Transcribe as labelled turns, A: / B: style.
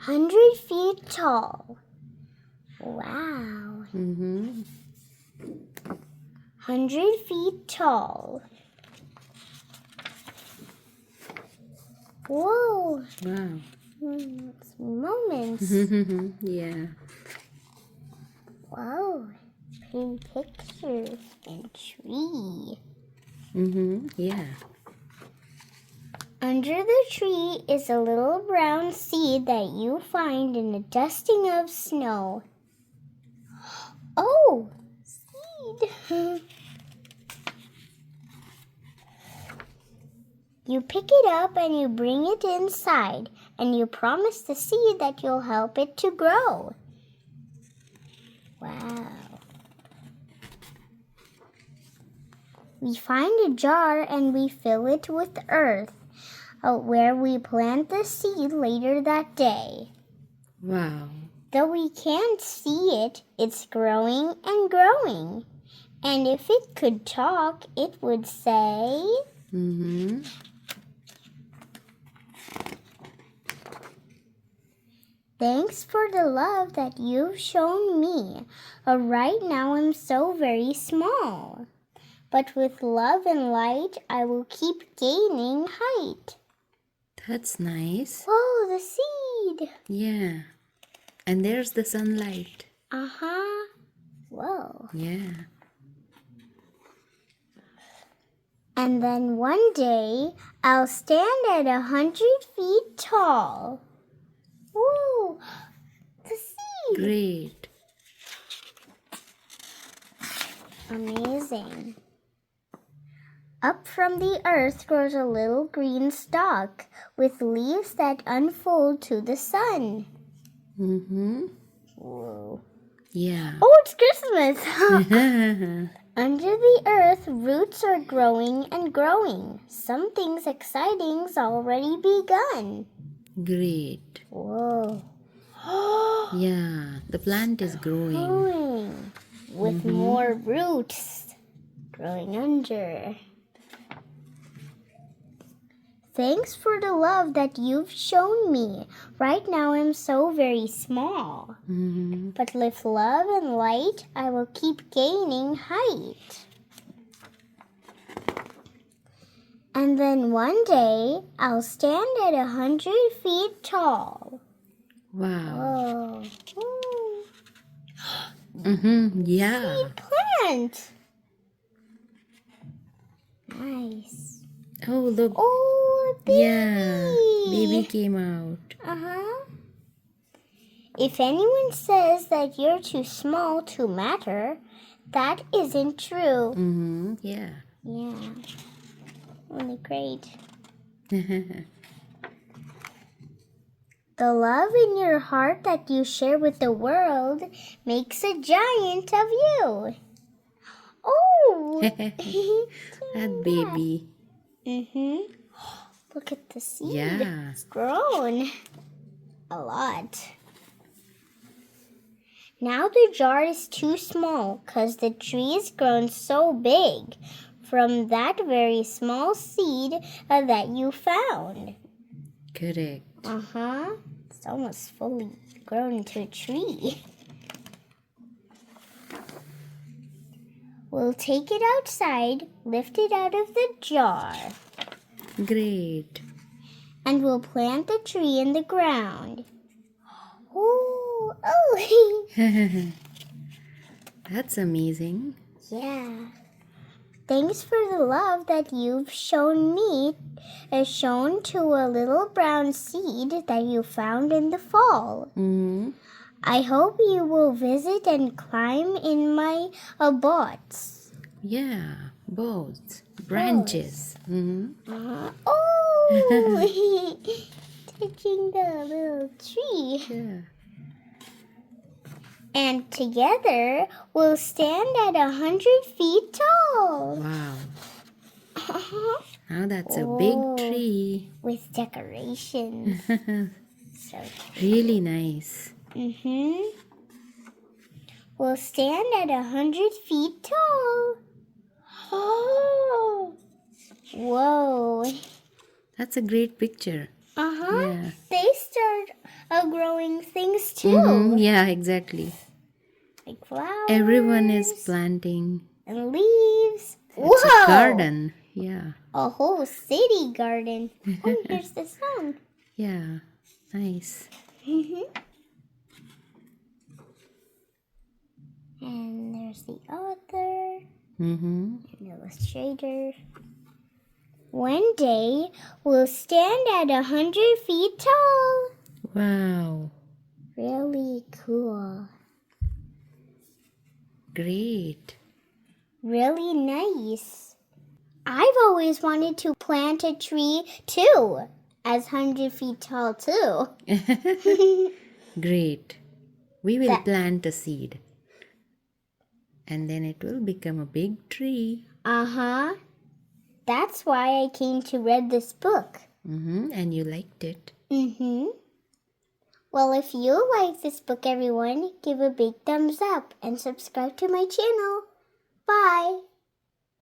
A: 100 feet tall. Wow. 100 feet tall. Whoa.
B: Wow.
A: Moments.
B: Yeah.
A: Wow. Pretty pictures and tree.
B: Yeah.
A: Under the tree is a little brown seed that you find in a dusting of snow. Oh, seed. You pick it up and you bring it inside, and you promise the seed that you'll help it to grow. Wow. We find a jar and we fill it with earth, where we plant the seed later that day.
B: Wow.
A: Though we can't see it, it's growing and growing. And if it could talk, it would say, "Thanks for the love that you've shown me. Right now I'm so very small. But with love and light, I will keep gaining height."
B: That's nice.
A: Whoa, the seed!
B: Yeah. And there's the sunlight.
A: Uh-huh. Whoa.
B: Yeah.
A: And then one day, I'll stand at 100 feet tall. Whoa! The seed!
B: Great.
A: Amazing. Up from the earth grows a little green stalk with leaves that unfold to the sun. Whoa.
B: Yeah.
A: Oh, it's Christmas! Under the earth, roots are growing and growing. Something's exciting's already begun.
B: Great.
A: Whoa.
B: Yeah. The plant is growing.
A: Growing with more roots growing under. Thanks for the love that you've shown me. Right now I'm so very small. But with love and light, I will keep gaining height. And then one day, I'll stand at 100 feet tall.
B: Wow.
A: Whoa.
B: Yeah.
A: Seed plant. Nice.
B: Oh, look.
A: Oh, baby.
B: Yeah. Baby came out.
A: Uh-huh. If anyone says that you're too small to matter, that isn't true.
B: Yeah.
A: Yeah. Really great. The love in your heart that you share with the world makes a giant of you. Oh!
B: That baby.
A: Look at the seed.
B: Yeah.
A: It's grown a lot. Now the jar is too small because the tree has grown so big from that very small seed that you found.
B: Correct.
A: It's almost fully grown into a tree. We'll take it outside, lift it out of the jar,
B: Great.
A: and we'll plant the tree in the ground. Oh!
B: That's amazing.
A: Yeah. Thanks for the love that you've shown me, shown to a little brown seed that you found in the fall. I hope you will visit and climb in my bots.
B: Yeah. Both. Branches.
A: Oh! Touching the little tree.
B: Yeah.
A: And together, we'll stand at 100 feet tall.
B: Wow. Now that's a big tree.
A: With decorations. So
B: Really nice.
A: We'll stand at 100 feet tall. Oh! Whoa.
B: That's a great picture. Yeah.
A: They start are growing things too.
B: Yeah, exactly.
A: Like flowers.
B: Everyone is planting.
A: And leaves.
B: It's
A: Whoa!
B: a garden. Yeah.
A: A whole city garden. Oh, here's the sun.
B: Yeah. Nice.
A: And there's the author,
B: Mm-hmm.
A: an illustrator. One day, we'll stand at 100 feet tall.
B: Wow.
A: Really cool.
B: Great.
A: Really nice. I've always wanted to plant a tree too, as 100 feet tall too.
B: Great. We will
A: That-
B: plant a seed. And then it will become a big tree.
A: Uh-huh. That's why I came to read this book.
B: Mm-hmm. And you liked it.
A: Mm-hmm. Well, if you like this book, everyone, give a big thumbs up and subscribe to my channel. Bye.